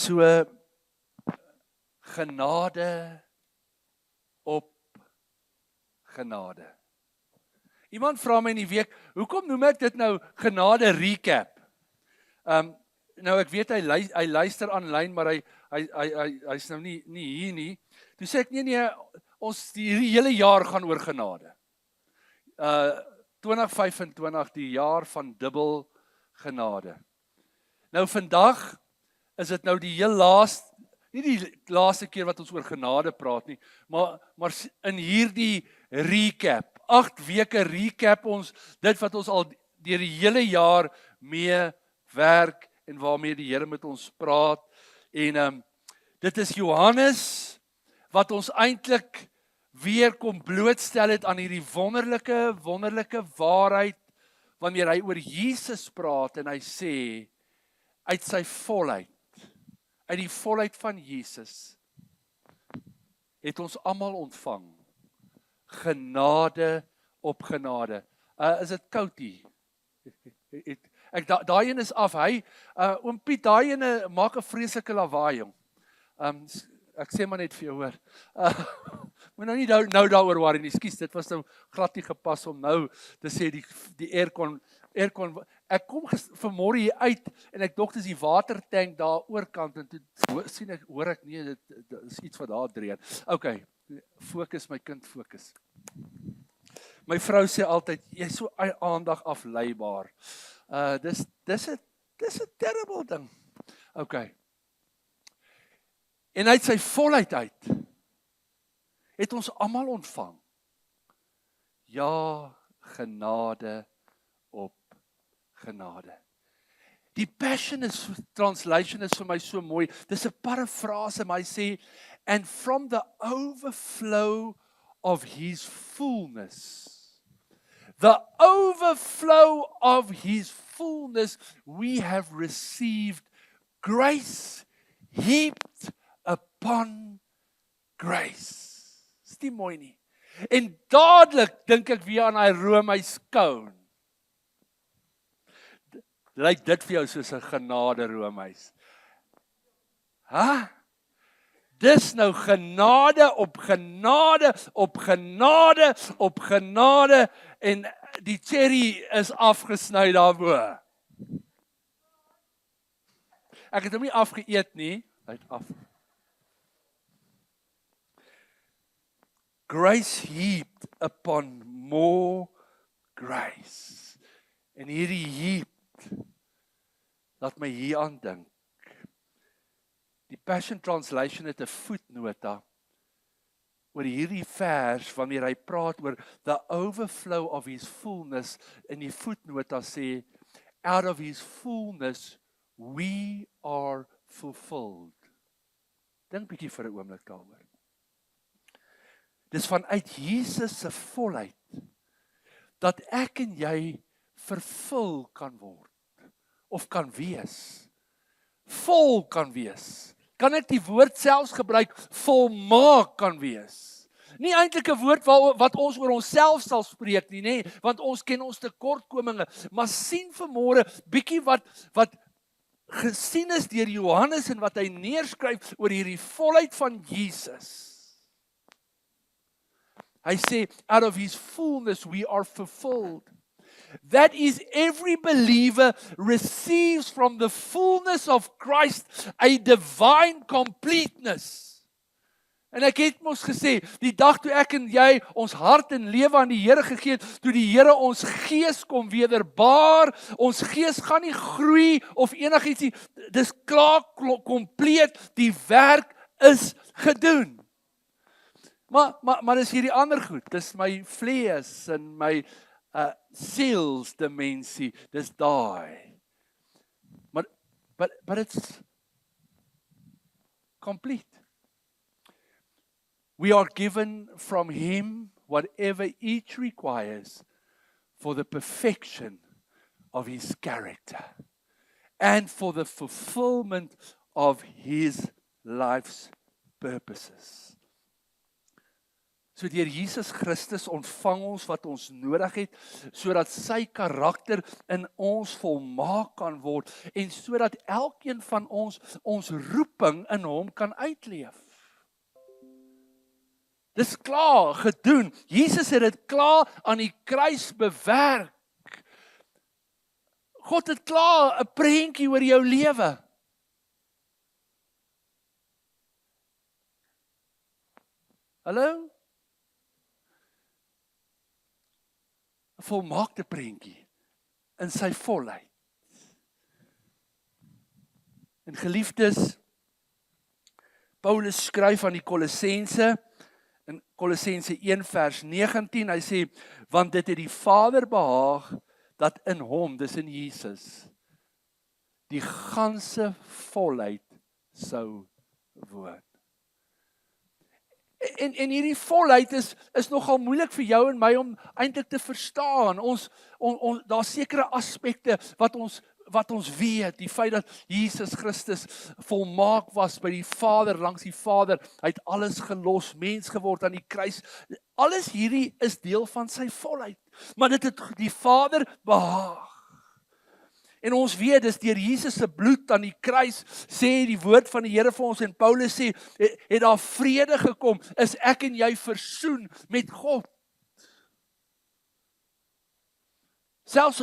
So genade op genade. Iemand vra my in die week, hoekom noem ek dit nou genade recap? Nou ek weet hy luister aanlyn, maar hy's nou nie hier nie. Toe sê ek nee, ons hierdie hele jaar gaan oor genade. 2025 die jaar van dubbel genade. Nou vandag is dit nou die heel laaste, nie die laaste keer wat ons oor genade praat nie, maar in hierdie recap, 8 weke recap ons dit wat ons al deur die hele jaar mee werk en waarmee die Here met ons praat. En dit is Johannes wat ons eintlik weer kom blootstel het aan hierdie wonderlike waarheid wanneer hy oor Jesus praat en hy sê uit sy volheid, uit die volheid van Jesus het ons almal ontvang genade op genade. Is dit koud hier? Daai een is af. Oom Piet, daai ene maak 'n vreeslike lawaai, jong. Ek sê maar net vir jou, hoor. Moet nou nie nou daaroor worry nie. Ekskuus, dit was nou glad nie gepas om nou te sê die aircon. Ek kom vanmôre hier uit en ek dink dis die watertank daar oorkant en toe hoor ek nee, dit is iets wat daar dreig. Okay, fokus my kind, fokus. My vrou sê altyd, jy's so aandag afleibaar. Dis 'n terrible ding. Okay. En uit sy volheid uit het ons almal ontvang. Ja, genade op genade. Die Passion Translation is vir my so mooi. Dis 'n parafrase, maar hy sê, and from the overflow of his fullness. The overflow of his fullness, we have received grace heaped upon grace. Is die mooi nie? En dadelik dink ek weer aan hy roomyscone. Lyk dit vir jou soos 'n genade roomys? Dis nou genade op genade op genade op genade en die cherry is afgesny daarbo. Ek het hom nie afgeëet nie, hy het af. Grace heaped upon more grace. En hierdie heaped laat my hier aan dink. Die Passion Translation het 'n voetnota oor hierdie vers wanneer hy praat oor the overflow of his fullness. En die voetnota sê, out of his fullness we are fulfilled. Dink bietjie vir 'n oomblik daaroor. Dis vanuit Jesus se volheid dat ek en jy vervul kan word of kan wees. Vol kan wees. Kan ek die woord selfs gebruik, volmaak kan wees. Nie eintlik 'n woord wat ons oor onsself sal spreek nie, nê, want ons ken ons tekortkominge, maar sien vanmôre bietjie wat gesien is deur Johannes en wat hy neerskryf oor hierdie volheid van Jesus. Hy sê, out of his fullness we are fulfilled. That is, every believer receives from the fullness of Christ a divine completeness. En ek het mos gesê, die dag toe ek en jy ons hart en lewe aan die Here gegee het, toe die Here ons gees kom wederbaar, ons gees gaan nie groei of enigiets nie, dis klaar kompleet, die werk is gedoen. Maar dis hierdie ander goed, dis my vlees en my sielsdimensie, dis daai. But it's complete. We are given from him whatever each requires for the perfection of his character and for the fulfillment of his life's purposes. So deur Jesus Christus ontvang ons wat ons nodig het, sodat sy karakter in ons volmaak kan word, en sodat elkeen van ons roeping in hom kan uitleef. Dis klaar gedoen. Jesus het dit klaar aan die kruis bewerk. God het klaar 'n prentjie oor jou lewe. Hallo? 'n Volmaakte prentjie in sy volheid. En geliefdes, Paulus skryf aan die Kolossense in Kolossense 1 vers 19, hy sê, want dit het die Vader behaag, dat in hom, dis in Jesus, die ganse volheid sou woon. En hierdie volheid is nogal moeilik vir jou en my om eintlik te verstaan. Daar's sekere aspekte wat ons weet, die feit dat Jesus Christus volmaak was by die Vader, langs die Vader, hy het alles gelos, mens geword aan die kruis. Alles hierdie is deel van sy volheid, maar dit het die Vader behaag. En ons weet, dis deur Jesus se bloed aan die kruis, sê die woord van die Here vir ons, en Paulus sê, het daar vrede gekom, is ek en jy versoen met God. Selfs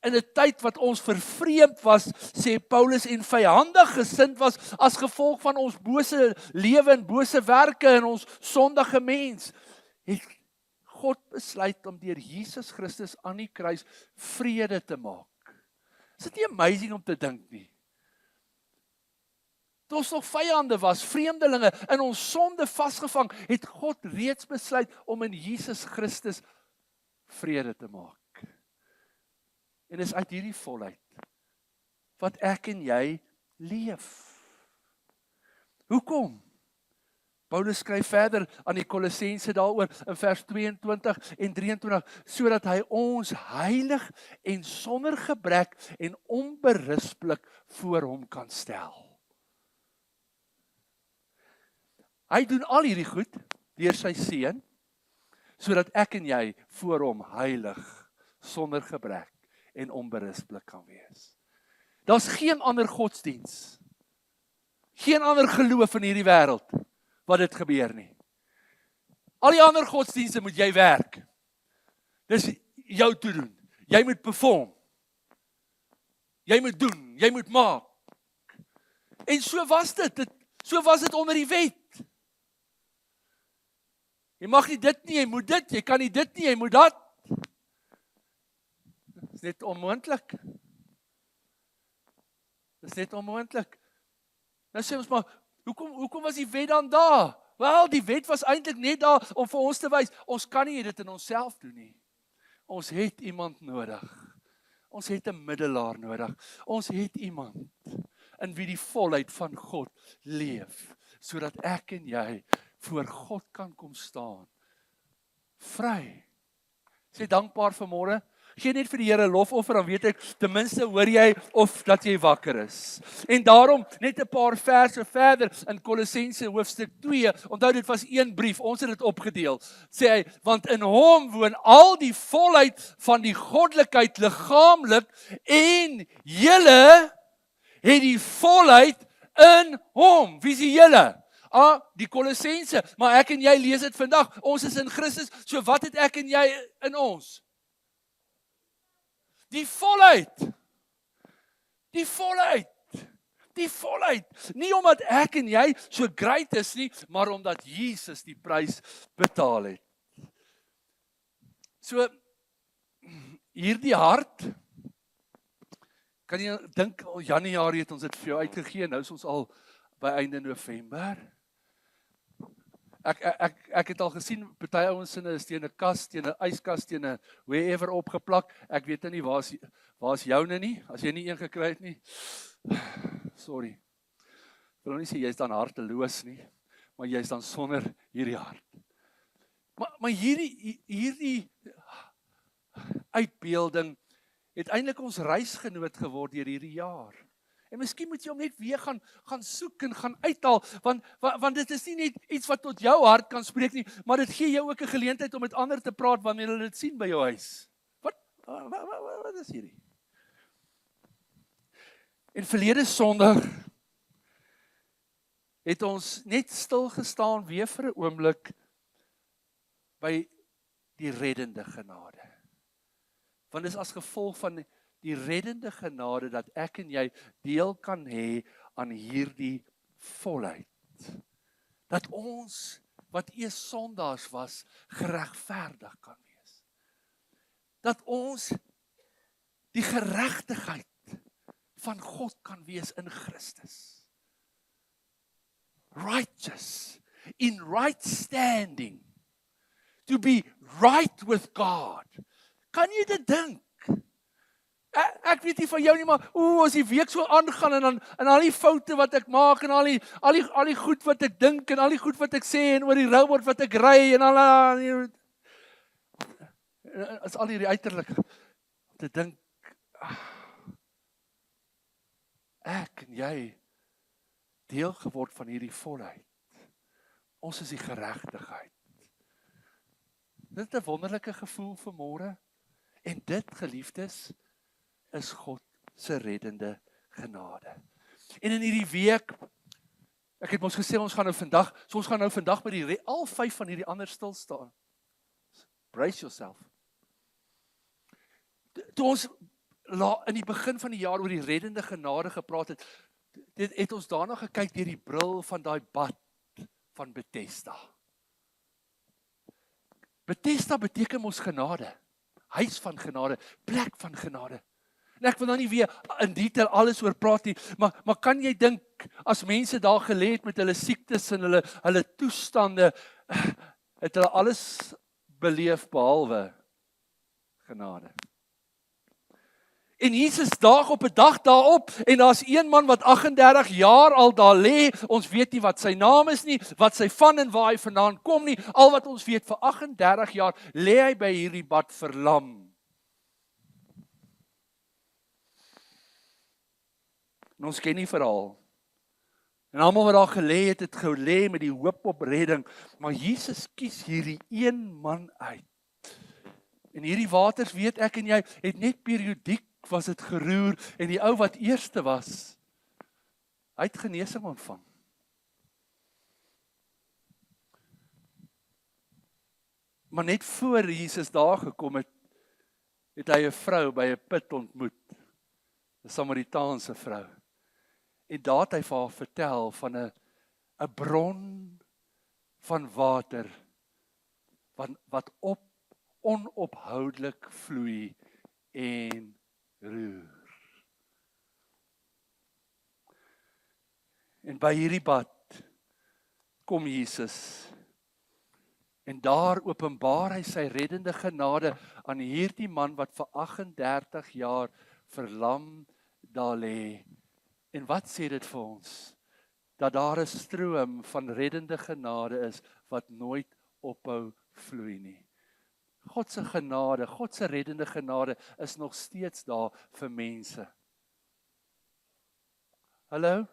in 'n tyd wat ons vervreemd was, sê Paulus, en vyandig gesind was, as gevolg van ons bose lewe en bose werke en ons sondige mens, het God besluit om deur Jesus Christus aan die kruis vrede te maak. Is dit nie amazing om te dink nie? Toe ons nog vyande was, vreemdelinge, in ons sonde vasgevang, het God reeds besluit om in Jesus Christus vrede te maak. En dis uit hierdie volheid wat ek en jy leef. Hoekom? Paulus skryf verder aan die Kolossense daaroor in vers 22 en 23, sodat hy ons heilig en sonder gebrek en onberispelik voor hom kan stel. Hy doen al hierdie goed deur sy seun, sodat ek en jy voor hom heilig, sonder gebrek en onberispelik kan wees. Daar's geen ander godsdiens, geen ander geloof in hierdie wêreld wat dit gebeur nie. Al die ander godsdienste moet jy werk. Dis jou te doen. Jy moet perform. Jy moet doen, jy moet maak. En so was dit onder die wet. Jy mag nie dit nie, jy moet dit, jy kan nie dit nie, jy moet dat. Dis net onmoontlik. Dis net onmoontlik. Nou sê ons maar, hoekom was die wet dan daar? Wel, die wet was eintlik net daar om vir ons te wys, ons kan nie dit in onsself doen nie. Ons het iemand nodig. Ons het 'n middelaar nodig. Ons het iemand in wie die volheid van God leef, sodat ek en jy voor God kan kom staan. Vry. Sê dankbaar vanmôre. Gee net vir die Here lofoffer, dan weet ek, ten minste hoor jy of dat jy wakker is. En daarom, net 'n paar verse verder in Kolossense hoofstuk 2, onthou dit was een brief, ons het dit opgedeel, sê hy, want in hom woon al die volheid van die goddelikheid liggaamlik, en julle het die volheid in hom. Wie is die julle? Die Kolossense, maar ek en jy lees dit vandag, ons is in Christus, so wat het ek en jy in ons? Die volheid. Die volheid. Die volheid. Nie omdat ek en jy so great is nie, maar omdat Jesus die prys betaal het. So, hierdie hart, kan jy dink, Januarie het ons dit vir jou uitgegee, nou is ons al by einde November. Ek het al gesien, party ouens sinne is teen 'n kas, teen 'n yskas, teen 'n wherever opgeplak. Ek weet nie waar's joune nie, as jy nie een gekry het nie. Sorry. Ek wil nie sê jy's dan harteloos nie, maar jy's dan sonder hierdie hart. Maar hierdie uitbeelding het eintlik ons reisgenoot geword deur hierdie jaar. En miskien moet jy hom net weer gaan soek en gaan uithaal, want dit is nie net iets wat tot jou hart kan spreek nie, maar dit gee jou ook 'n geleentheid om met ander te praat wanneer hulle dit sien by jou huis. Wat is hierdie? En verlede Sondag het ons net stil gestaan weer vir 'n oomblik by die reddende genade. Want dis as gevolg van die reddende genade dat ek en jy deel kan hê aan hierdie volheid. Dat ons, wat eers sondaars was, geregverdig kan wees. Dat ons die geregtigheid van God kan wees in Christus. Righteous, in right standing, to be right with God. Kan jy dit dink? Ek weet nie van jou nie, maar as die week so aangaan en al die foute wat ek maak en al die goed wat ek dink en al die goed wat ek sê en oor die robot wat ek ry en is al hierdie uiterlike om te dink ek en jy deel geword van hierdie volheid. Ons is die geregtigheid. Dit is 'n wonderlike gevoel vanmôre. En dit, geliefdes, is God se reddende genade. En in hierdie week, ek het ons gesê, ons gaan nou vandag by al 5 van hierdie ander stil staan. Brace yourself. Toe ons in die begin van die jaar oor die reddende genade gepraat het ons daarna gekyk deur die bril van daai bad van Bethesda. Bethesda beteken mos genade, huis van genade, plek van genade. En ek wil nou nie weer in detail alles oor praat nie, maar kan jy dink, as mense daar gelê het met hulle siektes en hulle toestande, het hulle alles beleef behalwe genade. En Jesus daag op 'n dag daarop, en daar's een man wat 38 jaar al daar lê, ons weet nie wat sy naam is nie, wat sy van en waar hy vandaan kom nie, al wat ons weet, vir 38 jaar lê hy by hierdie bad verlam. En ons ken die verhaal. En almal wat daar gelê het gelê met die hoop op redding, maar Jesus kies hierdie een man uit. En hierdie waters, weet ek en jy, het net periodiek was dit geroer, en die ou wat eerste was, hy het genesing ontvang. Maar net voor Jesus daar gekom het hy 'n vrou by 'n put ontmoet, 'n Samaritaanse vrou. En daar het hy vir haar vertel van 'n bron van water, wat onophoudelik vloei en roer. En by hierdie bad kom Jesus, en daar openbaar hy sy reddende genade aan hierdie man wat vir 38 jaar verlam daar lê. En wat sê dit vir ons? Dat daar 'n stroom van reddende genade is wat nooit ophou vloei nie. God se genade, God se reddende genade is nog steeds daar vir mense. Hallo?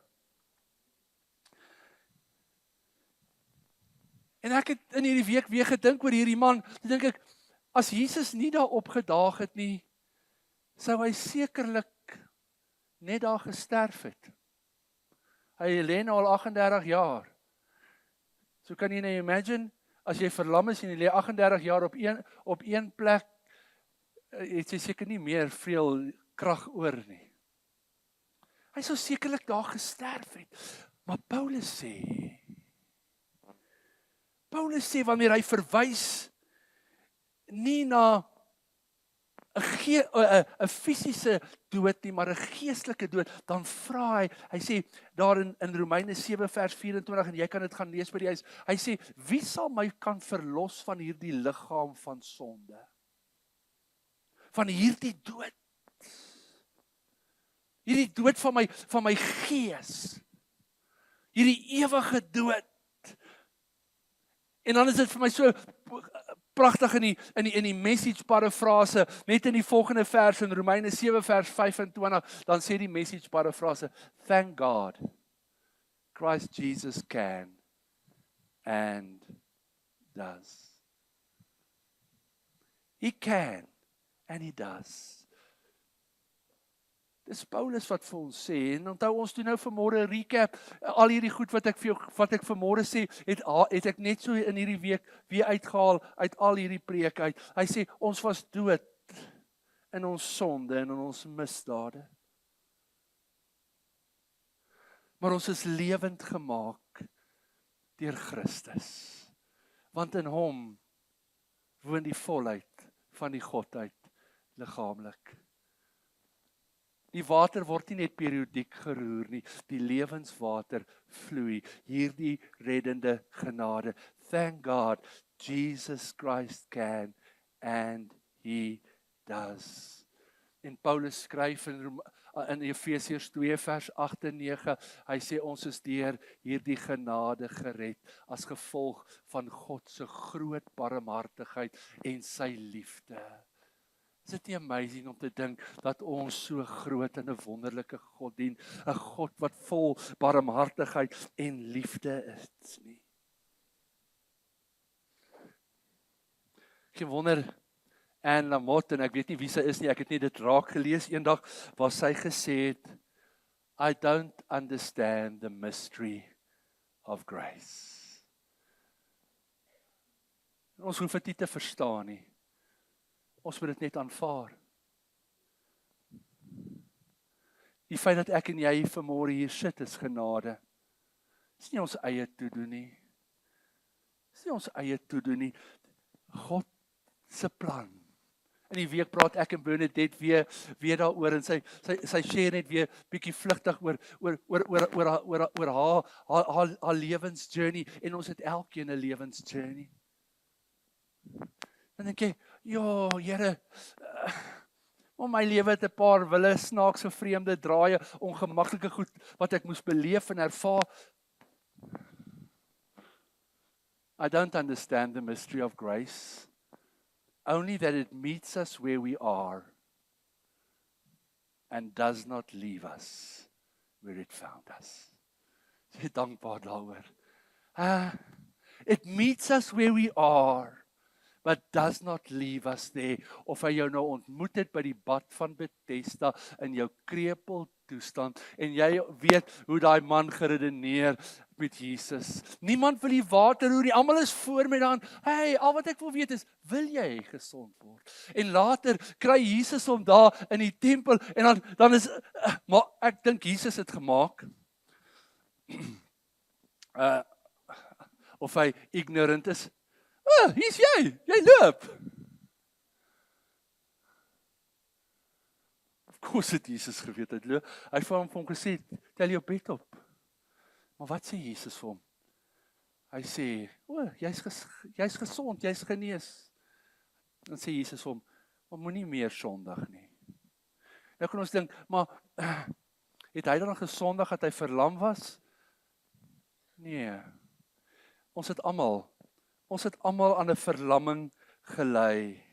En ek het in hierdie week weer gedink oor hierdie man. Toe dink ek, as Jesus nie daar opgedaag het nie, sou hy sekerlik net daar gesterf het. Hy lê nou al 38 jaar. So kan jy nou imagine, as jy verlam is en jy lê 38 jaar op een plek, het jy seker nie meer veel krag oor nie. Hy sou sekerlik daar gesterf het. Maar Paulus sê wanneer hy verwys nie na 'n fisiese dood nie, maar 'n geestelike dood, dan vra hy sê daar in Romeine 7 vers 24, en jy kan dit gaan lees by die huis, hy sê, wie sal my kan verlos van hierdie liggaam van sonde? Van hierdie dood? Hierdie dood van my gees? Hierdie ewige dood? En dan is dit vir my so pragtig in die message parafrase, net in die volgende vers in Romeine 7 vers 25, dan sê die message parafrase, thank God, Christ Jesus can and does. He can and he does. Dis Paulus wat vir ons sê, en onthou ons doen nou vanmôre 'n recap, al hierdie goed wat ek vanmôre sê, het ek net so in hierdie week weer uitgehaal, uit al hierdie preke uit. Hy sê, ons was dood in ons sonde en in ons misdade. Maar ons is lewend gemaak deur Christus. Want in hom woon die volheid van die Godheid liggaamlik. Die water word nie net periodiek geroer nie, die lewenswater vloei, hierdie reddende genade. Thank God, Jesus Christ can and he does. En Paulus skryf in Efesiërs 2 vers 8 en 9, hy sê ons is deur hierdie genade gered as gevolg van God se groot barmhartigheid en sy liefde. Is dit nie amazing om te dink dat ons so groot en 'n wonderlike God dien, 'n God wat vol barmhartigheid en liefde is nie? Ek wonder, Anne Lamott, en ek weet nie wie sy is nie, ek het net dit raak gelees eendag, waar sy gesê het, I don't understand the mystery of grace. Ons hoef dit nie te verstaan nie. Ons moet dit net aanvaar. Die feit dat ek en jy vanmôre hier sit is genade. Dis nie ons eie toedoen nie. Dis nie ons eie toedoen nie. God se plan. In die week praat ek en Bernadette weer daaroor en sy share net weer bietjie vlugtig oor haar lewensjourney, en ons het elkeen 'n lewensjourney. Dan dink jy, ja, Here, my lewe het 'n paar wille, snaakse, vreemde draaie, ongemaklike goed wat ek moes beleef en ervaar. I don't understand the mystery of grace, only that it meets us where we are and does not leave us where it found us. Ek is dankbaar daaroor. It meets us where we are, but does not leave us there. Of hy jou nou ontmoet het by die bad van Bethesda in jou krepel toestand, en jy weet hoe daai man geredeneer met Jesus. Niemand wil die water roer nie, almal is voor met daan. Hey, al wat ek wil weet is, wil jy gesond word? En later kry Jesus hom daar in die tempel, en dan is, maar ek dink Jesus het gemaak. Of hy ignorant is. Hier's jy loop. Of course het Jesus geweet, hy het vir hom gesê, tel jou bed op. Maar wat sê Jesus vir hom? Hy sê, jy's gesond, jy's genees. Dan sê Jesus vir hom, maar moenie meer sondig nie. Nou kan ons dink, maar het hy dan gesondig dat hy verlam was? Nee. Ons het almal aan 'n verlamming gelei.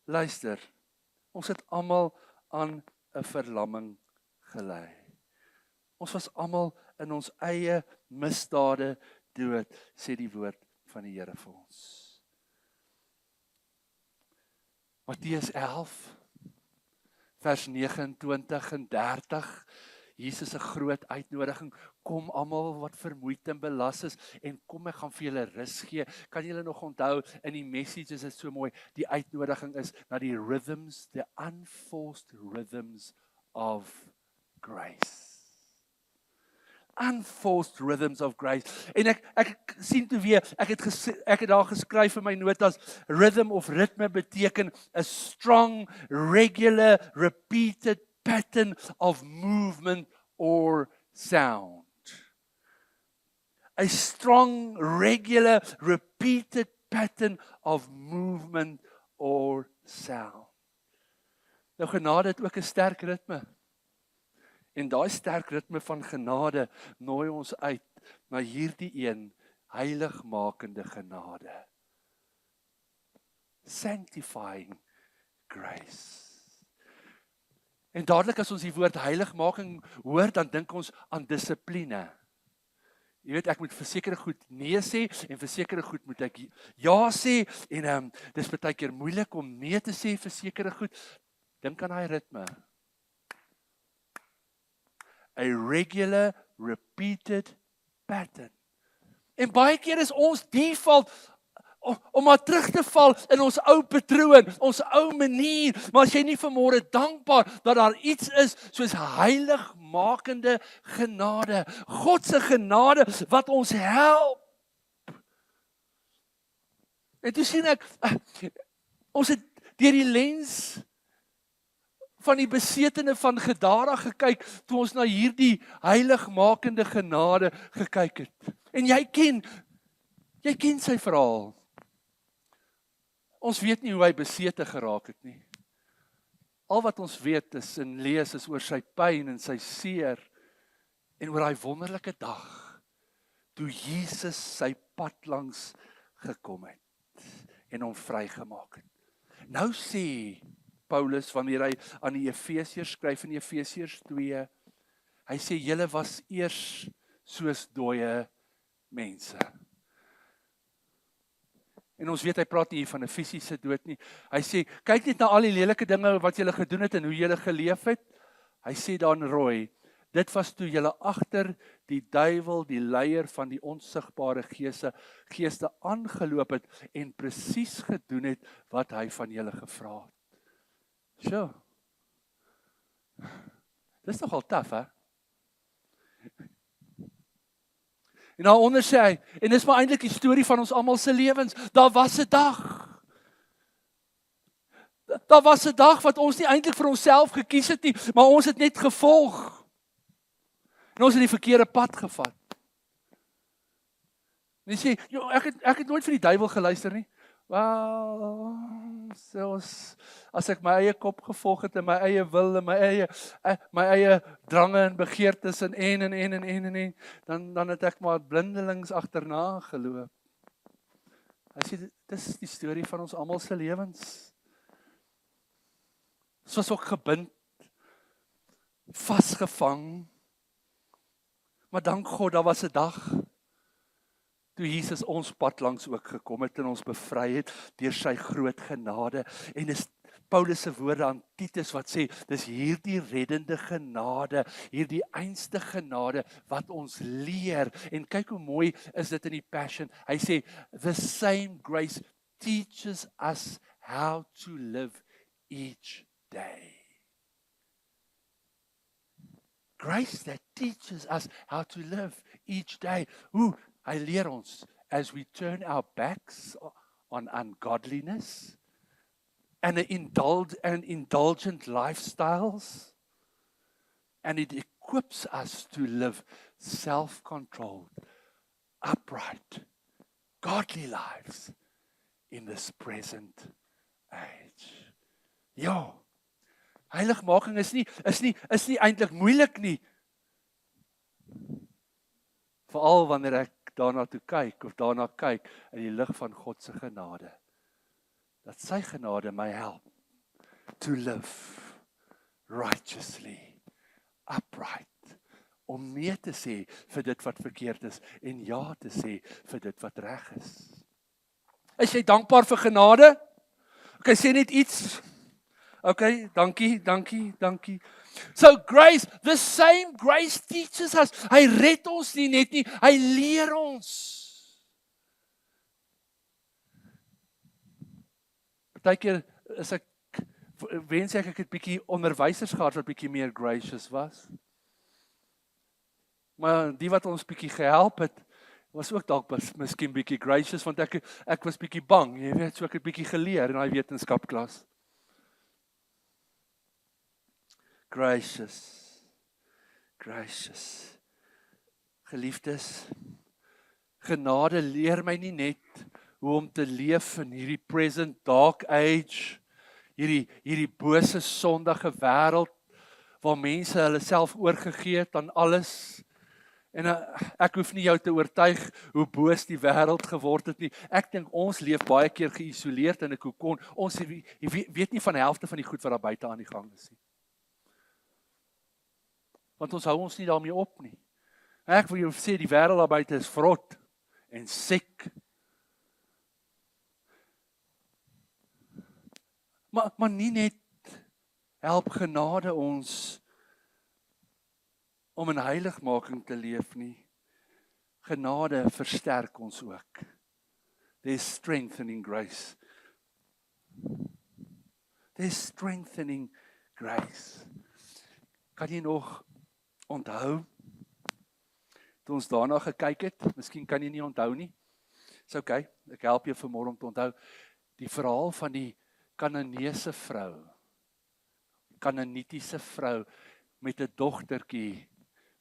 Luister, ons het almal aan 'n verlamming gelei. Ons was almal in ons eie misdade dood, sê die woord van die Here vir ons. Matteus 11, vers 29 en 30, Jesus se groot uitnodiging, kom almal wat vermoeid en belas is, en kom ek gaan vir julle rus gee. Kan julle nog onthou, in die message is dit so mooi, die uitnodiging is na die rhythms, the unforced rhythms of grace. Unforced rhythms of grace. En ek sien toe weer, ek het daar geskryf in my notas, rhythm of ritme beteken a strong, regular, repeated pattern of movement or sound. A strong, regular, repeated pattern of movement or sound. Nou genade het ook 'n sterk ritme. En daai sterk ritme van genade nooi ons uit na hierdie een heiligmakende genade. Sanctifying grace. En dadelik as ons die woord heiligmaking hoor, dan dink ons aan dissipline. Jy weet, ek moet vir sekere goed nee sê, en vir sekere goed moet ek ja sê, en dis baie keer moeilik om nee te sê vir sekere goed. Dink aan daai ritme. A regular, repeated pattern. En baie keer is ons default om maar terug te val in ons ou patroon, ons ou manier, maar as jy nie vanmôre dankbaar dat daar iets is soos heiligmakende genade, God se genade wat ons help. En toe sien ek, ons het deur die lens van die besetene van Gadara gekyk, toe ons na hierdie heiligmakende genade gekyk het. En jy ken sy verhaal. Ons weet nie hoe hy besete geraak het nie. Al wat ons weet is en lees is oor sy pyn en sy seer en oor daai wonderlike dag toe Jesus sy pad langs gekom het en hom vrygemaak het. Nou sê Paulus wanneer hy aan die Efesiërs skryf in Efesiërs 2, hy sê julle was eers soos dooie mense. En ons weet hy praat nie hier van 'n fisiese dood nie. Hy sê kyk net na al die lelike dinge wat julle gedoen het en hoe julle geleef het. Hy sê dan rooi, dit was toe julle agter die duiwel, die leier van die onsigbare geeste aangeloop het en presies gedoen het wat hy van julle gevra het. Sjoe. Dis nogal taaf, hè? En daaronder sê hy, en dis maar eintlik die storie van ons almal se lewens, daar was 'n dag. Daar was 'n dag wat ons nie eintlik vir onsself gekies het nie, maar ons het net gevolg. En ons het die verkeerde pad gevat. En jy sê, ek het nooit vir die duiwel geluister nie. Wel, soos as ek my eie kop gevolg het en my eie wil en my eie drange en begeertes en dan het ek maar blindelings agterna geloop. Hy sê dis die storie van ons almal se lewens. Ons was ook gebind, vasgevang. Maar dank God, daar was 'n dag toe Jesus ons pad langs ook gekom het en ons bevry het deur sy groot genade. En dis Paulus se woorde aan Titus wat sê, dis hierdie reddende genade, hierdie einste genade wat ons leer. En kyk hoe mooi is dit in die Passion. Hy sê, the same grace teaches us how to live each day. Grace that teaches us how to live each day. Hy leer ons, as we turn our backs on ungodliness and indulgent lifestyles, and it equips us to live self-controlled, upright, godly lives in this present age. Ja, heiligmaking is nie eintlik moeilik nie. Veral wanneer ek daarna toe kyk of daarna kyk in die lig van God se genade. Dat sy genade my help to live righteously, upright, om nee te sê vir dit wat verkeerd is en ja te sê vir dit wat reg is. Is jy dankbaar vir genade? Okay, sê net iets. Okay, dankie. So grace, the same grace teaches us. Hy red ons nie net nie, hy leer ons. Partykeer is wens ek het bietjie onderwysers gehad wat bietjie meer gracious was. Maar die wat ons bietjie gehelp het, was ook dalk miskien bietjie gracious, want ek was bietjie bang, jy weet, so ek het bietjie geleer in daai wetenskapklas. Gracious. Geliefdes, genade leer my nie net hoe om te leef in hierdie present dark age, hierdie bose sondige wêreld waar mense hulle self oorgegee het aan alles En ek hoef nie jou te oortuig hoe boos die wêreld geword het nie. Ek dink ons leef baie keer geïsoleerd in 'n kokon. Ons weet nie van die helfte van die goed wat daar buite aan die gang is nie. Want ons hou ons nie daarmee op nie. Ek wil jou sê die wêreld daar buite is vrot en siek. Maar nie net help genade ons om in heiligmaking te leef nie. Genade versterk ons ook. There's strengthening grace. There's strengthening grace. Kan jy nog onthou? Toe ons daarna gekyk het, miskien kan jy nie onthou nie. Dis okay, ek help jou vanmôre om te onthou. Die verhaal van die Kananeese vrou, Kanaanitiese vrou met 'n dogtertjie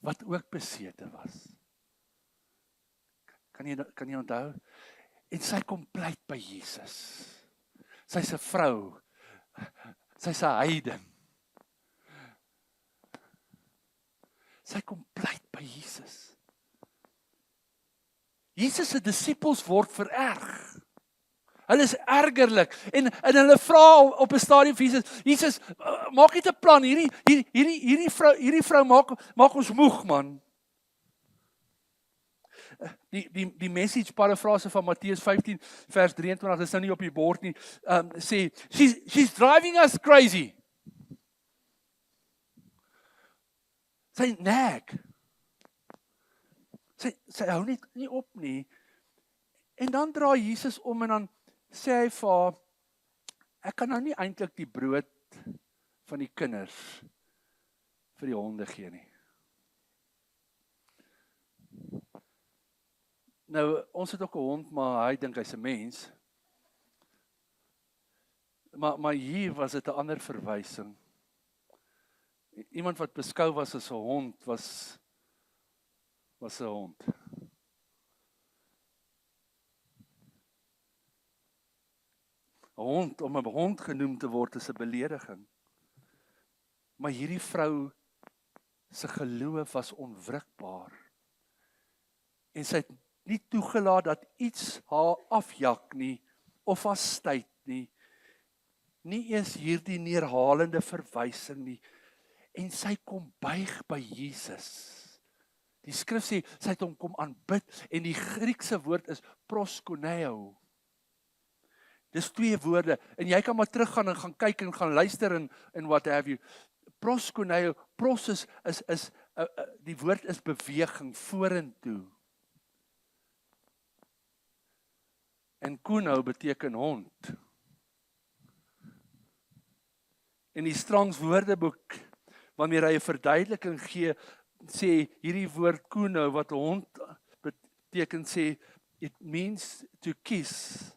wat ook besete was. Kan jy onthou? En sy kom pleit by Jesus. Sy's 'n vrou. Sy's 'n heiden. Sy kom pleit by Jesus. Jesus se disippels word vererg. Hulle is ergerlik en hulle vra op 'n stadium vir Jesus, maak net 'n plan. Hierdie vrou maak ons moeg, man. Die message parafrase van Matteus 15 vers 23 is nou nie op die bord nie. Sê she's driving us crazy. Sy nag. Sy hou nie op nie. En dan draai Jesus om en dan sê hy vir haar, ek kan nou nie eintlik die brood van die kinders vir die honde gee nie. Nou, ons het ook 'n hond, maar hy dink hy's 'n mens. Maar hier was dit 'n ander verwysing. Iemand wat beskou was as 'n hond, was 'n hond. Om 'n hond genoem te word is 'n belediging. Maar hierdie vrou se geloof was onwrikbaar. En sy het nie toegelaat dat iets haar afjak nie, of haar stuit nie. Nie eens hierdie neerhalende verwysing nie. En sy kom buig by Jesus. Die skrif sê, sy het hom kom aanbid, en die Griekse woord is proskuneo. Dis 2 woorde, en jy kan maar teruggaan en gaan kyk en gaan luister en what have you. Proskuneo, pros is die woord is beweging vorentoe. En kuno beteken hond. In die Strong's Woordeboek, wanneer hy 'n verduideliking gee, sê hierdie woord kuno wat hond beteken, sê it means to kiss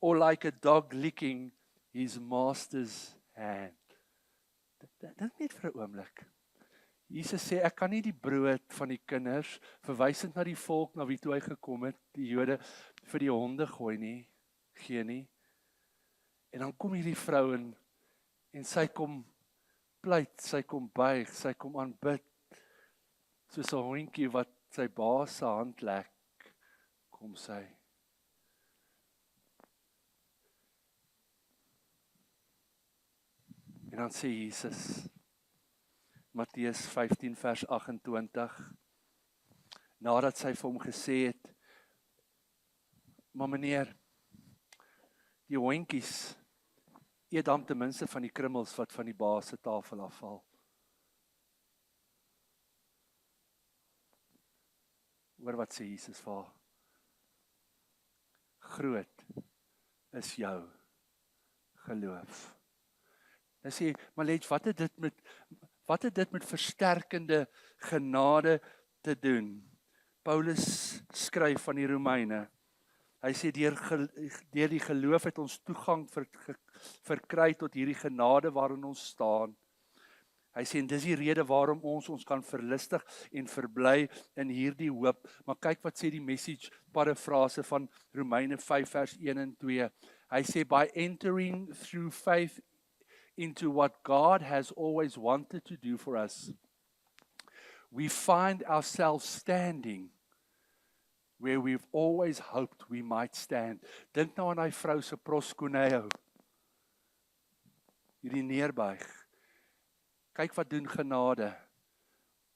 or like a dog licking his master's hand. Dink net vir 'n oomblik. Jesus sê ek kan nie die brood van die kinders, verwysend na die volk na wie toe hy gekom het, die Jode, vir die honde gooi nie, gee nie. En dan kom hierdie vrou en sy kom pleit, sy kom buig, sy kom aanbid, soos 'n hondjie wat sy baas se hand lek, kom sy. En dan sê Jesus, Matteus 15 vers 28, nadat sy vir hom gesê het, maar meneer, die hondjies eet dan ten minste van die krummels wat van die baas se tafel afval. Hoor wat sê Jesus vir haar? Groot is jou geloof. Hy sê, maar let, wat het dit met versterkende genade te doen? Paulus skryf van die Romeine. Hy sê deur die geloof het ons toegang verkry tot hierdie genade waarin ons staan. Hy sê en dis die rede waarom ons kan verlustig en verbly in hierdie hoop. Maar kyk wat sê die message parafrase van Romeine 5 vers 1 en 2. Hy sê by entering through faith into what God has always wanted to do for us, we find ourselves standing where we've always hoped we might stand. Dink nou aan hy vrou se proskuneo. Hierdie neerbuig. Kyk wat doen genade.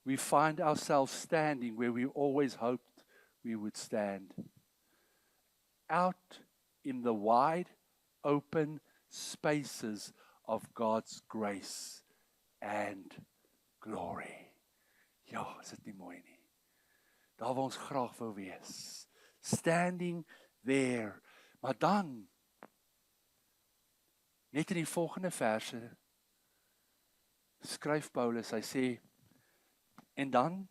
We find ourselves standing where we always hoped we would stand. Out in the wide open spaces of God's grace and glory. Ja, is dit nie mooi nie? Daar waar ons graag wou wees. Standing there. Maar dan, net in die volgende verse, skryf Paulus, hy sê, en dan,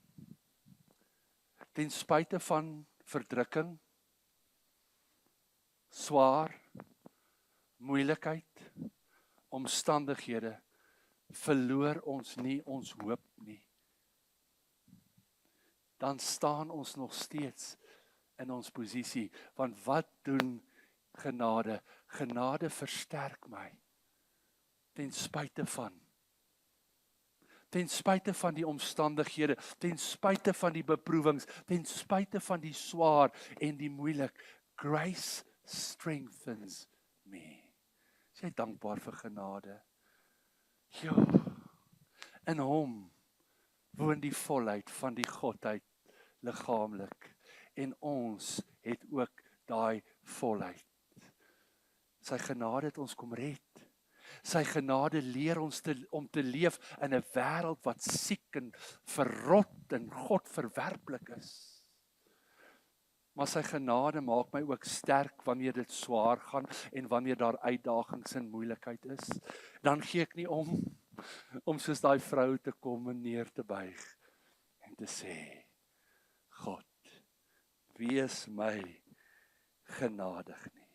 ten spyte van verdrukking, swaar, moeilikheid, omstandighede, verloor ons nie ons hoop nie. Dan staan ons nog steeds in ons posisie, want wat doen genade? Genade versterk my, ten spyte van die omstandighede, ten spyte van die beproewings, ten spyte van die swaar en die moeilik. Grace strengthens me. Is jy dankbaar vir genade? Ja, in hom woon die volheid van die Godheid liggaamlik, en ons het ook daai volheid. Sy genade het ons kom red. Sy genade leer ons om te leef in 'n wêreld wat siek en verrot en God verwerplik is. Maar sy genade maak my ook sterk wanneer dit swaar gaan en wanneer daar uitdagings en moeilikheid is. Dan gee ek nie om soos daai vrou te kom en neer te buig en te sê, God, wees my genadig nie.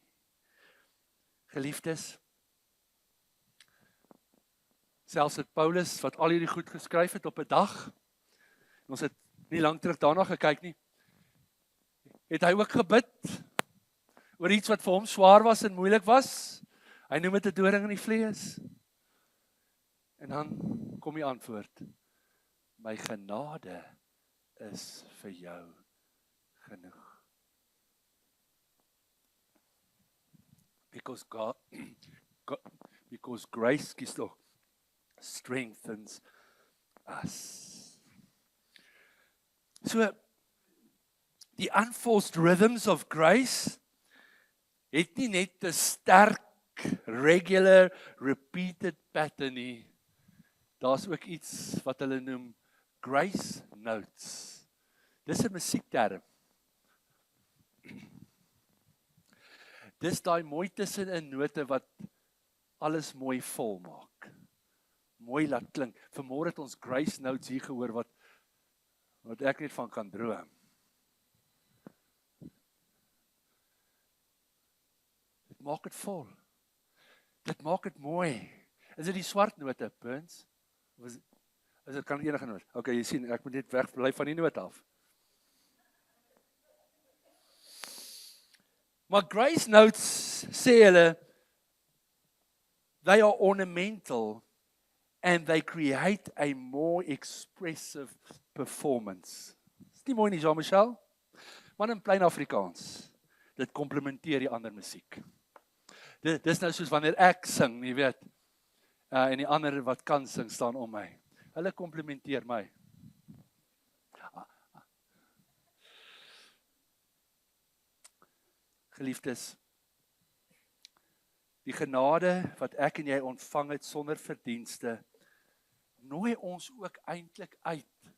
Geliefdes, selfs het Paulus, wat al hierdie goed geskryf het op 'n dag, ons het nie lank terug daarna gekyk nie, het hy ook gebid oor iets wat vir hom swaar was en moeilik was. Hy noem dit 'n doring in die vlees. En dan kom die antwoord, my genade is vir jou genoeg. Because grace strengthens us. So, die unforced rhythms of grace het nie net 'n sterk, regular, repeated pattern nie. Daar's ook iets wat hulle noem grace notes. Dis 'n musiekterm. Dis daai mooi tussenin note wat alles mooi vol maak. Mooi laat klink. Vanmôre het ons grace notes hier gehoor wat ek net van kan droom. Dit maak dit vol. Dit maak dit mooi. Is dit die swart note, Burns? Of is dit kan enige noot? Okay, jy sien, ek moet net wegbly van die noot af. Maar grace notes sê hulle, they are ornamental and they create a more expressive performance. Is nie mooi nie, Jean-Michel? Maar in plain Afrikaans, dit komplementeer die ander musiek. Dis nou soos wanneer ek sing, jy weet, en die ander wat kan sing, staan om my. Hulle komplementeer my. Geliefdes, die genade wat ek en jy ontvang het sonder verdienste, nooi ons ook eintlik uit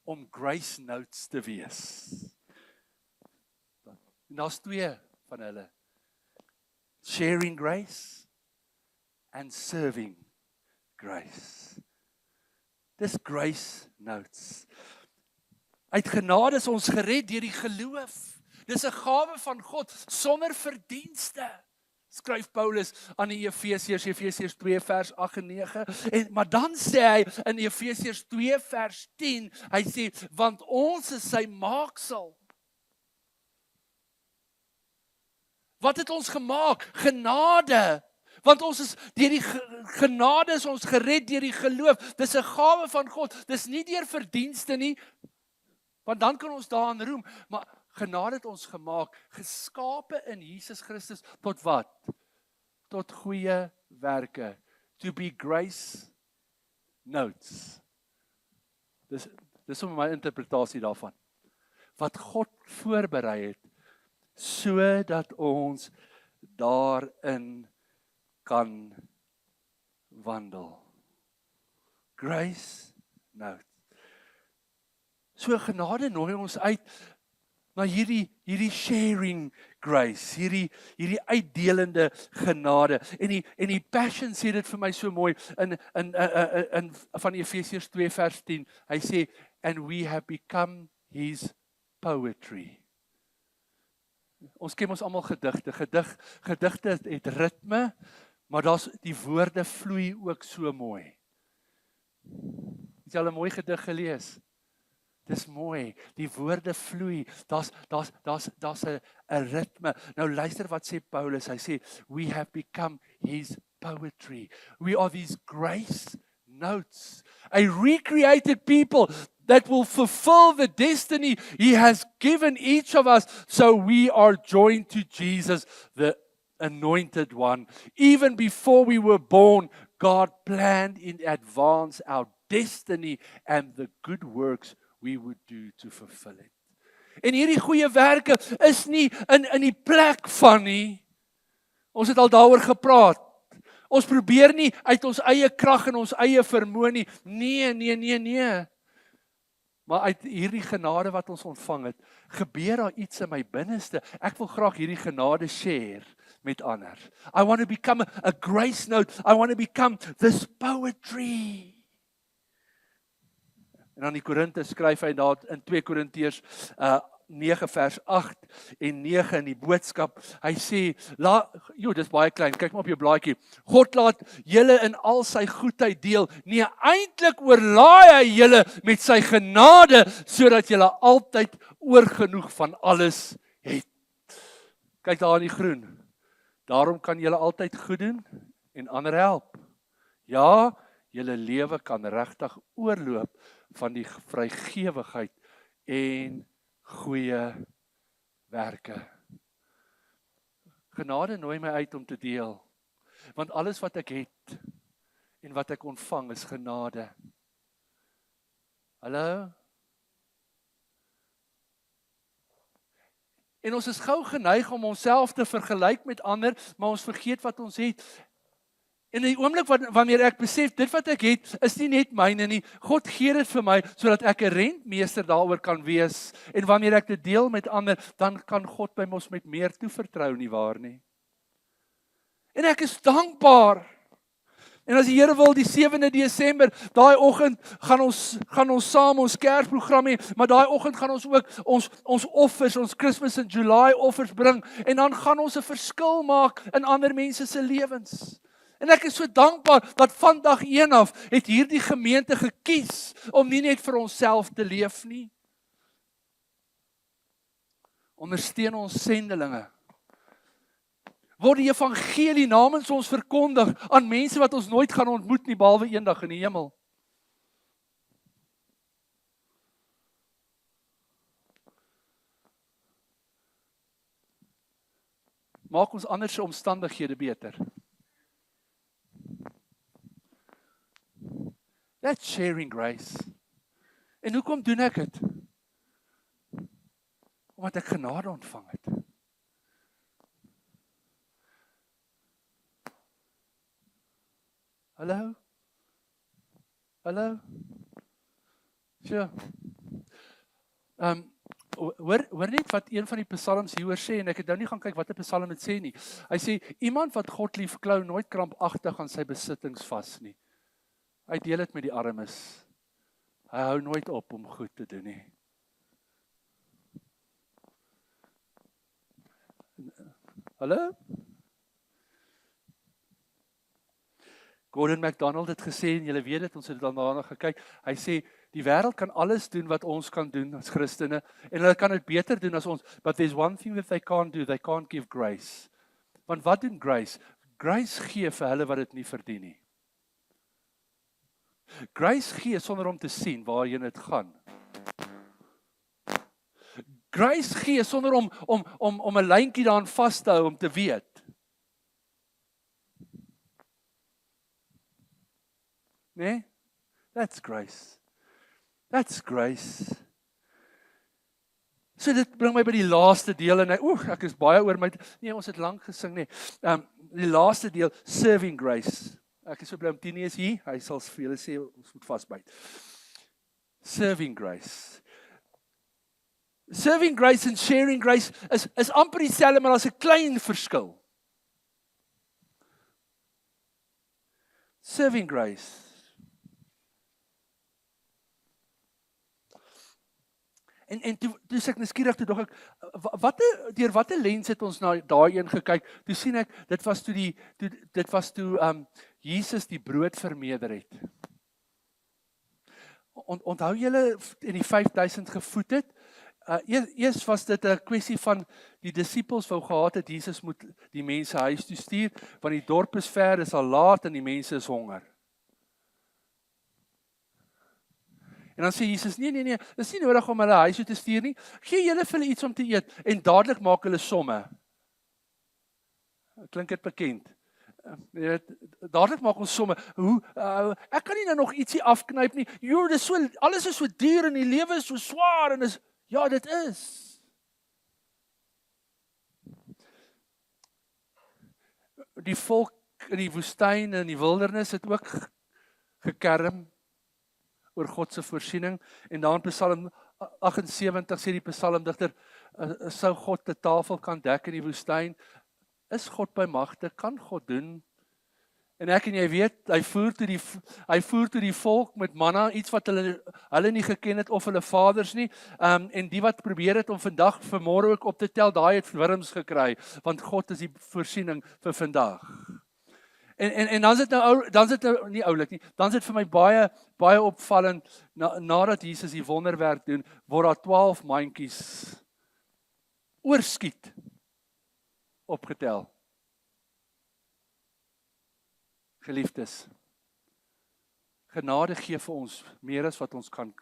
om grace notes te wees. En daar's twee van hulle. Sharing grace and serving grace. Dis grace notes. Uit genade is ons gered deur die geloof. Dis 'n gawe van God sonder verdienste. Skryf Paulus aan die Efesiërs 2 vers 8 en 9. Maar dan sê hy in Efesiërs 2 vers 10, hy sê, want ons is sy maaksel. Wat het ons gemaak? Genade. want ons is deur die genade is ons gered deur die geloof. Dis 'n gawe van God. Dis nie deur verdienste nie, want dan kan ons daaraan roem, maar genade het ons gemaak, geskape in Jesus Christus tot wat? Tot goeie werke. To be grace notes. Dis my interpretasie daarvan. Wat God voorberei het, sodat ons daarin kan wandel. Grace notes. So genade nooi ons uit na hierdie sharing grace, hierdie uitdelende genade. En die Passion sê dit vir my so mooi in van Efesiërs 2 vers 10. Hy sê, and we have become his poetry. Ons ken ons almal gedigte. Gedigte het ritme, maar die woorde vloei ook so mooi. Het jy al 'n mooi gedig gelees? Dis mooi, die woorde vloei, daar's 'n ritme. Nou luister wat sê Paulus, hy sê, we have become his poetry. We are these grace notes, a recreated people that will fulfill the destiny he has given each of us, so we are joined to Jesus, the anointed one. Even before we were born, God planned in advance our destiny and the good works we would do to fulfill it. En hierdie goeie werke is nie in die plek van nie. Ons het al daaroor gepraat. Ons probeer nie uit ons eie krag en ons eie vermoë nie. Nee. Maar uit hierdie genade wat ons ontvang het, gebeur daar iets in my binneste. Ek wil graag hierdie genade share met ander. I want to become a grace note. I want to become this poetry. En aan die Korinte skryf hy daar in 2 Korintiërs 9 vers 8 en 9 in die boodskap. Hy sê, dis baie klein, kyk maar op jou blaadjie. God laat julle in al sy goedheid deel. Nee, eintlik oorlaai hy julle met sy genade, sodat julle altyd oorgenoeg van alles het. Kyk daar in die groen. Daarom kan julle altyd goed doen en ander help. Ja, julle lewe kan regtig oorloop van die vrygewigheid en goeie werke. Genade nooi my uit om te deel, want alles wat ek het en wat ek ontvang is genade. Hallo? En ons is gou geneig om onsself te vergelyk met ander, maar ons vergeet wat ons het. En in die oomblik wanneer ek besef, dit wat ek het, is nie net myne nie. God gee dit vir my, sodat ek 'n rentmeester daaroor kan wees. En wanneer ek dit deel met ander, dan kan God my mos met meer toevertrou, nie waar nie? En ek is dankbaar. En as die Here wil, die 7de Desember, daai oggend gaan ons saam ons Kersprogram hê, maar daai oggend gaan ons ook ons offers, ons Christmas in July offers bring, en dan gaan ons 'n verskil maak in ander mense se lewens. En ek is so dankbaar dat van dag 1 af het hierdie gemeente gekies om nie net vir onsself te leef nie. Ondersteun ons sendelinge. Word die evangelie namens ons verkondig aan mense wat ons nooit gaan ontmoet nie, behalwe eendag in die hemel. Maak ons ander se omstandighede beter. That's sharing grace. En hoekom doen ek dit? Omdat ek genade ontvang het. Hallo? Sure. Hoor net wat een van die psalms hieroor sê, en ek het nou nie gaan kyk wat 'n psalm dit sê nie. Hy sê, iemand wat God lief klou nooit krampagtig aan sy besittings vas nie. Hy deel dit met die armes. Hy hou nooit op om goed te doen nie. Hallo? Gordon MacDonald het gesê, en julle weet dit, ons het dan daarna gekyk, hy sê, die wêreld kan alles doen wat ons kan doen as Christene, en hulle kan dit beter doen as ons, but there's one thing that they can't do, they can't give grace. Want wat doen grace? Grace gee vir hulle wat dit nie verdien nie. Grace gee sonder om te sien waarheen dit gaan. Grace gee sonder om 'n lyntjie daaraan vas te hou om te weet. Nee? That's grace. That's grace. So dit bring my by die laaste deel en ek is baie oor my nee, ons het lank gesing nie. Die laaste deel, serving grace. Ek is so bly om Tini is hier. Hy sal vir julle sê ons moet vasbyt. Serving grace. Serving grace en sharing grace is amper dieselfde, maar daar's 'n klein verskil. Serving grace. En toe ek nuuskierig toe dog ek deur watter lens het ons na daai een gekyk? Toe sien ek dit was toe Jesus die brood vermeerder het. Onthou julle in die 5000 gevoed het? Eers was dit 'n kwessie van die disippels wou gehad het Jesus moet die mense huis toe stuur, want die dorp is ver, is al laat en die mense is honger. En dan sê Jesus, nee, dis nie nodig om hulle huis toe te stuur nie. Gee julle vir hulle iets om te eet en dadelik maak hulle somme. Klink dit bekend? Dadelik maak ons somme. Hoe ek kan nie nou nog ietsie afknyp nie. Dis so alles is so duur en die lewe is so swaar en is ja, dit is. Die volk in die woestyn en in die wildernis het ook gekerm oor God se voorsiening en daar in Psalm 78 sê die psalmdigter sou God 'n tafel kan dek in die woestyn. Is God by magte? Kan God doen? En ek en jy weet, hy voer toe die volk met manna, iets wat hulle nie geken het of hulle vaders nie. En die wat probeer het om vandag vir môre ook op te tel, daai het wurms gekry, want God is die voorsiening vir vandag. En dan is dit nou nie oulik nie. Dan is dit vir my baie opvallend nadat Jesus die wonderwerk doen, word daar 12 mandjies oorskiet opgetel. Geliefdes, genade gee vir ons meer as wat ons kan.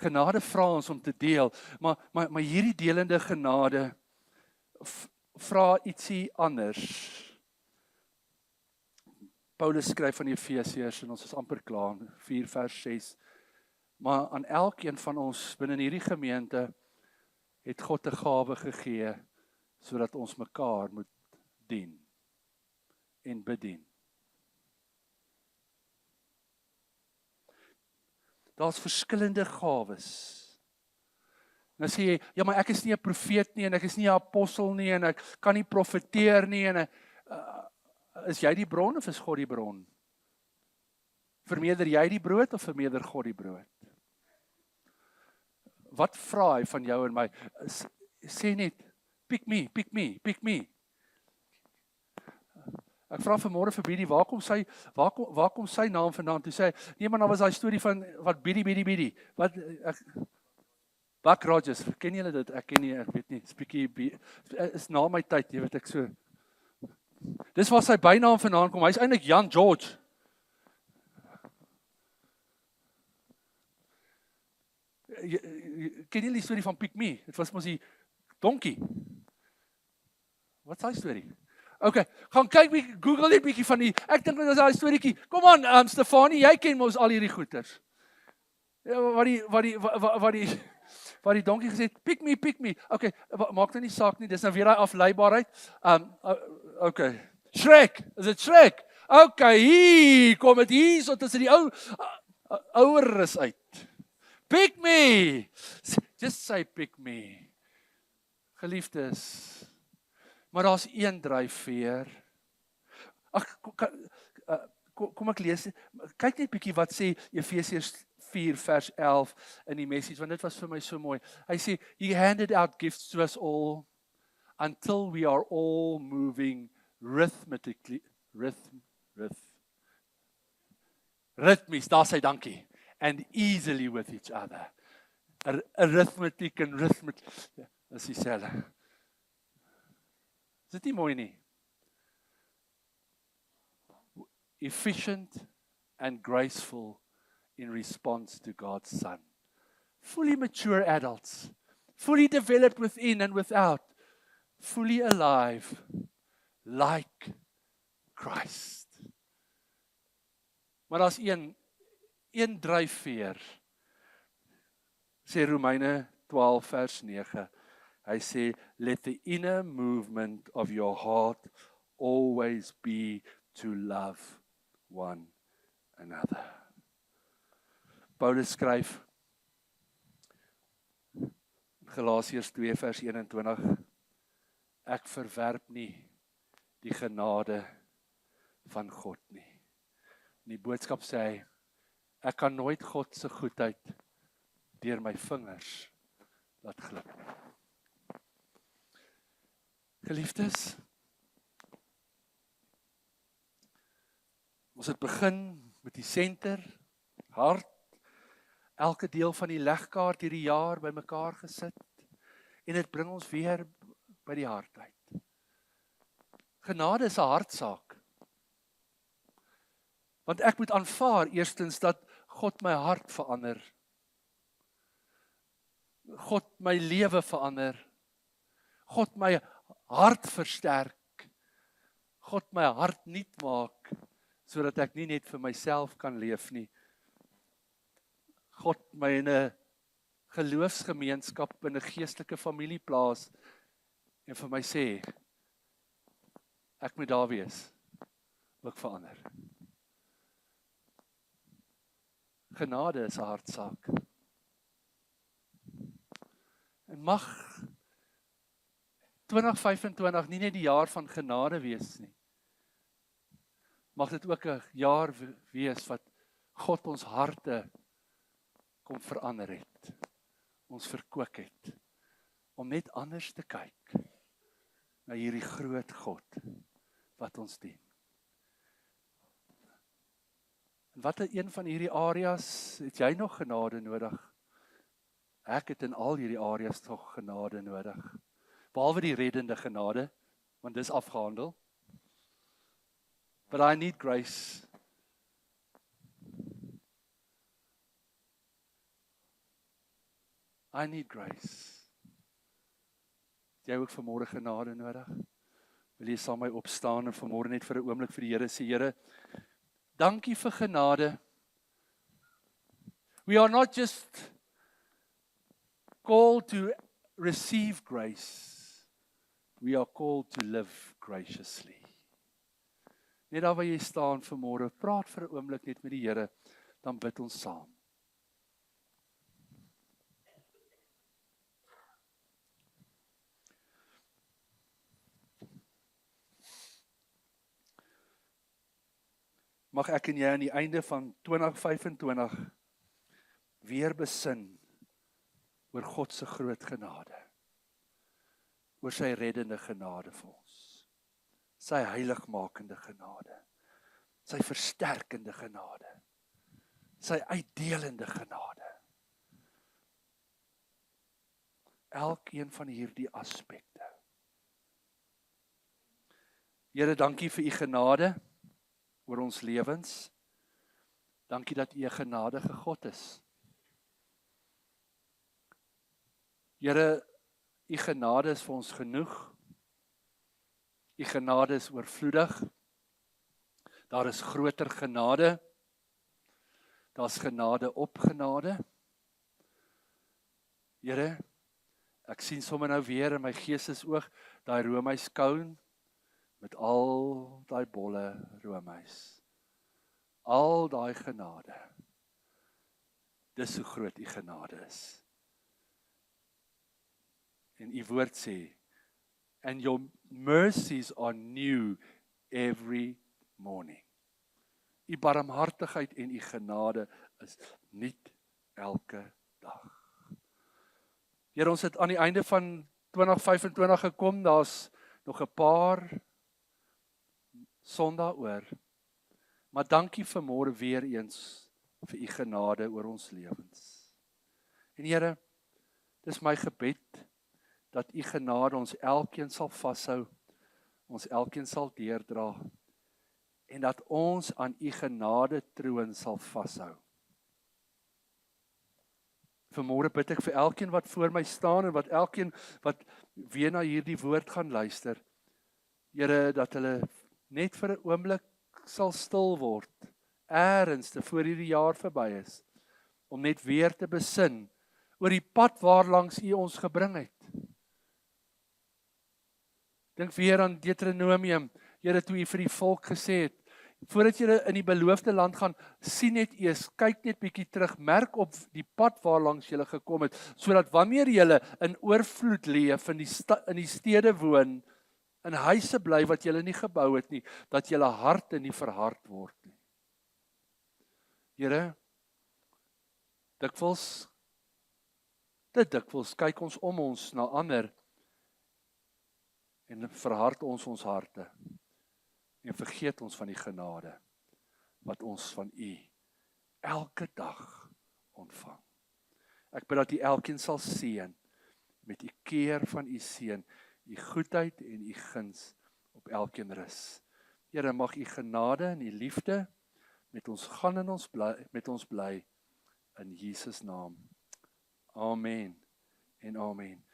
Genade vra ons om te deel, maar hierdie delende genade vra ietsie anders. Paulus skryf van die Efesiërs en ons is amper klaar, 4 vers 6. Maar aan elkeen van ons binne in hierdie gemeente het God 'n gawe gegee sodat ons mekaar moet dien en bedien. Daar's verskillende gawes. Nou sê jy, ja, maar ek is nie 'n profeet nie en ek is nie 'n apostel nie en ek kan nie profeteer nie en is jy die bron of is God die bron? Vermeerder jy die brood of vermeerder God die brood? Wat vra hy van jou en my? Sê net, pick me. Ek vra vanmôre vir Biddy, waar kom sy naam vandaan? Toe sê hy, nee man, daar was daai storie van wat Biddy. Buck Rogers, ken julle dit? Ek ken nie, ek weet nie. Spiekie is na my tyd, jy weet ek so. Dis waar sy bynaam vandaan kom. Hy's eintlik Jan George. Ken jy die storie van Pick Me? Dit was mos die donkie. Wat is daai storie? Okay, gaan kyk, Google net bietjie van die, ek dink dit is daai storieetjie. Kom aan, Stefanie, jy ken mos al hierdie goeters. Ja, wat die donkie gesê het, pick me. Okay, maak nou nie saak nie, dis nou weer daai afleibaarheid. Okay. Shrek, is dit Shrek? Okay, hier kom dit hier so tussen die ouer is uit. Pick me. Just say pick me. Geliefdes. Maar daar's een dryfveer. Kom ek lees. Kyk net bietjie wat sê Efesiërs 4 vers 11 in die message, want dit was vir my so mooi. Hy sê, he handed out gifts to us all until we are all moving rhythmically, daar sê dankie, and easily with each other. Arithmetic en rhythmic, is dieselfde. Is dit nie mooi nie? efficient and graceful in response to God's Son. Fully mature adults, fully developed within and without, fully alive, like Christ. Maar daar's een dryfveer, sê Romeine 12 vers 9. Hy sê, let the inner movement of your heart always be to love one another. Paulus skryf, Galasiërs 2 vers 21, ek verwerp nie die genade van God nie. In die boodskap sê hy, ek kan nooit God se goedheid deur my vingers laat glip. Geliefdes, ons het begin met die senter, hart, elke deel van die legkaart hierdie jaar bymekaar gesit, en dit bring ons weer by die hart uit. Genade is 'n hartsaak. Want ek moet aanvaar eerstens dat God my hart verander. God my lewe verander. God my hart versterk. God my hart nuut maak, sodat ek nie net vir myself kan leef nie. God my in 'n geloofsgemeenskap, in 'n geestelike familie plaas, en vir my sê, ek moet daar wees, ook verander. Genade is 'n hartsaak. En mag 2025 nie net die jaar van genade wees nie. Mag dit ook 'n jaar wees wat God ons harte kom verander het. Ons verkoop het. Om net anders te kyk na hierdie groot God wat ons dien. En watter een van hierdie areas het jy nog genade nodig? Ek het in al hierdie areas nog genade nodig. Behalwe die reddende genade, want dis afgehandel. But I need grace. I need grace. Het jy ook vanmôre genade nodig? Wil jy saam met my opstaan en vanmôre net vir 'n oomblik vir die Here sê, Here, dankie vir genade. We are not just called to receive grace. We are called to live graciously. Net daar waar jy staan vanmôre, praat vir 'n oomblik net met die Here, dan bid ons saam. Mag ek en jy aan die einde van 2025 weer besin oor God se groot genade, oor sy reddende genade vir ons, sy heiligmakende genade, sy versterkende genade, sy uitdelende genade. Elkeen van hierdie aspekte. Here, dankie vir u genade oor ons lewens. Dankie dat u 'n genadige God is. Here, u genade is vir ons genoeg. U genade is oorvloedig. Daar is groter genade. Daar's genade op genade. Here, ek sien sommer nou weer in my geestesoog daai roomyskou met al daai bolle roomys. Al daai genade. Dis hoe groot u genade is. En u woord sê, and your mercies are new every morning. U barmhartigheid en u genade is nuut elke dag. Here, ons het aan die einde van 2025 gekom, daar's nog 'n paar Sondae oor. Maar dankie vanmôre weer eens vir u genade oor ons lewens. En Here, dis my gebed dat u genade ons elkeen sal vashou, ons elkeen sal deurdra en dat ons aan u genade troon sal vashou. Vanmôre bid ek vir elkeen wat voor my staan en wat elkeen wat weer na hierdie woord gaan luister. Here, dat hulle net vir 'n oomblik sal stil word, eers voor hierdie jaar verby is, om net weer te besin oor die pad waarlangs u ons gebring het. Dink weer aan Deuteronomium, Here, toe u vir die volk gesê het, voordat julle in die beloofde land gaan, sien net eers, kyk net bietjie terug, merk op die pad waarlangs julle gekom het, sodat wanneer julle in oorvloed leef, in die stede woon, in huise bly wat julle nie gebou het nie, dat julle harte nie verhard word nie. Here, dikwels kyk ons om ons na ander en verhard ons harte en vergeet ons van die genade wat ons van u elke dag ontvang. Ek bid dat u elkeen sal seën met u keer van u seën, u goedheid en u guns op elkeen rus. Here, mag u genade en u liefde met ons gaan en met ons bly in Jesus naam. Amen en amen.